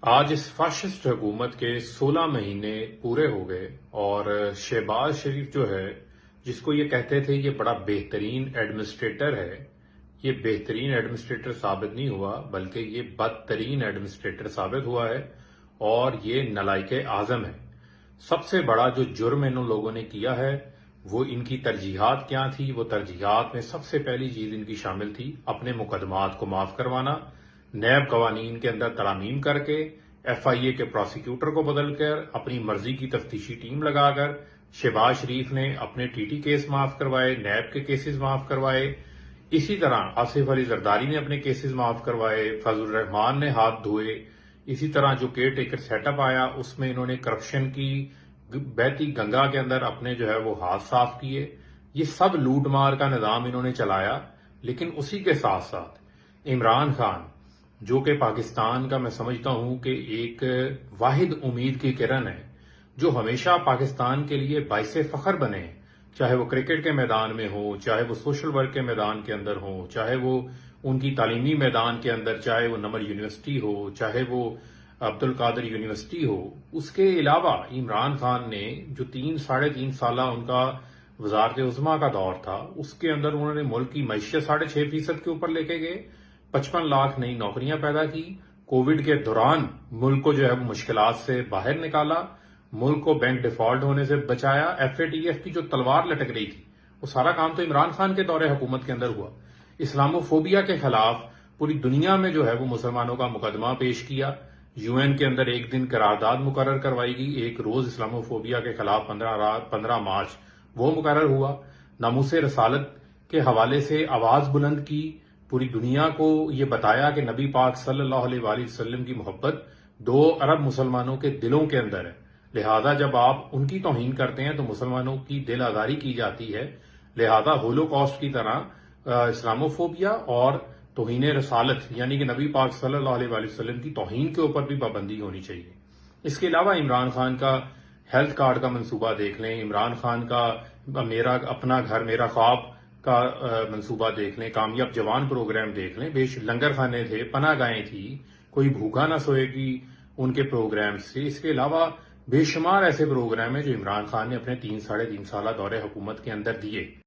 آج اس فاشسٹ حکومت کے 16 مہینے پورے ہو گئے اور شہباز شریف جو ہے جس کو یہ کہتے تھے یہ بڑا بہترین ایڈمنسٹریٹر ہے، یہ بہترین ایڈمنسٹریٹر ثابت نہیں ہوا بلکہ یہ بدترین ایڈمنسٹریٹر ثابت ہوا ہے اور یہ نالائق اعظم ہے۔ سب سے بڑا جو جرم ان لوگوں نے کیا ہے وہ ان کی ترجیحات کیا تھی؟ وہ ترجیحات میں سب سے پہلی چیز ان کی شامل تھی اپنے مقدمات کو معاف کروانا، نیب قوانین کے اندر ترامیم کر کے، ایف آئی اے کے پروسیکیوٹر کو بدل کر، اپنی مرضی کی تفتیشی ٹیم لگا کر شہباز شریف نے اپنے ٹی ٹی کیس معاف کروائے، نیب کے کیسز معاف کروائے، اسی طرح آصف علی زرداری نے اپنے کیسز معاف کروائے، فضل الرحمان نے ہاتھ دھوئے، اسی طرح جو کیئر ٹیکر سیٹ اپ آیا اس میں انہوں نے کرپشن کی بہتی گنگا کے اندر اپنے جو ہے وہ ہاتھ صاف کیے۔ یہ سب لوٹ مار کا نظام انہوں نے چلایا، لیکن اسی کے ساتھ ساتھ عمران خان جو کہ پاکستان کا میں سمجھتا ہوں کہ ایک واحد امید کی کرن ہے، جو ہمیشہ پاکستان کے لیے باعث فخر بنے، چاہے وہ کرکٹ کے میدان میں ہو، چاہے وہ سوشل ورک کے میدان کے اندر ہو، چاہے وہ ان کی تعلیمی میدان کے اندر، چاہے وہ نمر یونیورسٹی ہو، چاہے وہ عبد القادر یونیورسٹی ہو۔ اس کے علاوہ عمران خان نے جو 3 سالہ ان کا وزارت عظمیٰ کا دور تھا، اس کے اندر انہوں نے ملک کی معیشت 6.5% کے اوپر لے کے گئے، 55 لاکھ نئی نوکریاں پیدا کی، کووڈ کے دوران ملک کو جو ہے وہ مشکلات سے باہر نکالا، ملک کو بینک ڈیفالٹ ہونے سے بچایا، ایف اے ٹی ایف کی جو تلوار لٹک رہی تھی وہ سارا کام تو عمران خان کے دور حکومت کے اندر ہوا۔ اسلامو فوبیا کے خلاف پوری دنیا میں جو ہے وہ مسلمانوں کا مقدمہ پیش کیا، یو این کے اندر ایک دن قرارداد مقرر کروائی گئی، ایک روز اسلامو فوبیا کے خلاف 15 مارچ وہ مقرر ہوا، ناموس رسالت کے حوالے سے آواز بلند کی، پوری دنیا کو یہ بتایا کہ نبی پاک صلی اللہ علیہ وآلہ وسلم کی محبت 2 ارب مسلمانوں کے دلوں کے اندر ہے، لہذا جب آپ ان کی توہین کرتے ہیں تو مسلمانوں کی دل آزاری کی جاتی ہے، لہذا ہولوکاسٹ کی طرح اسلامو فوبیا اور توہین رسالت یعنی کہ نبی پاک صلی اللہ علیہ وآلہ وسلم کی توہین کے اوپر بھی پابندی ہونی چاہیے۔ اس کے علاوہ عمران خان کا ہیلتھ کارڈ کا منصوبہ دیکھ لیں، عمران خان کا میرا اپنا گھر میرا خواب کا منصوبہ دیکھ لیں، کامیاب جوان پروگرام دیکھ لیں، لنگر خانے تھے، پناہ گاہیں تھی، کوئی بھوکا نہ سوئے گی ان کے پروگرام سے۔ اس کے علاوہ بے شمار ایسے پروگرام ہیں جو عمران خان نے اپنے 3 سالہ دور حکومت کے اندر دیے۔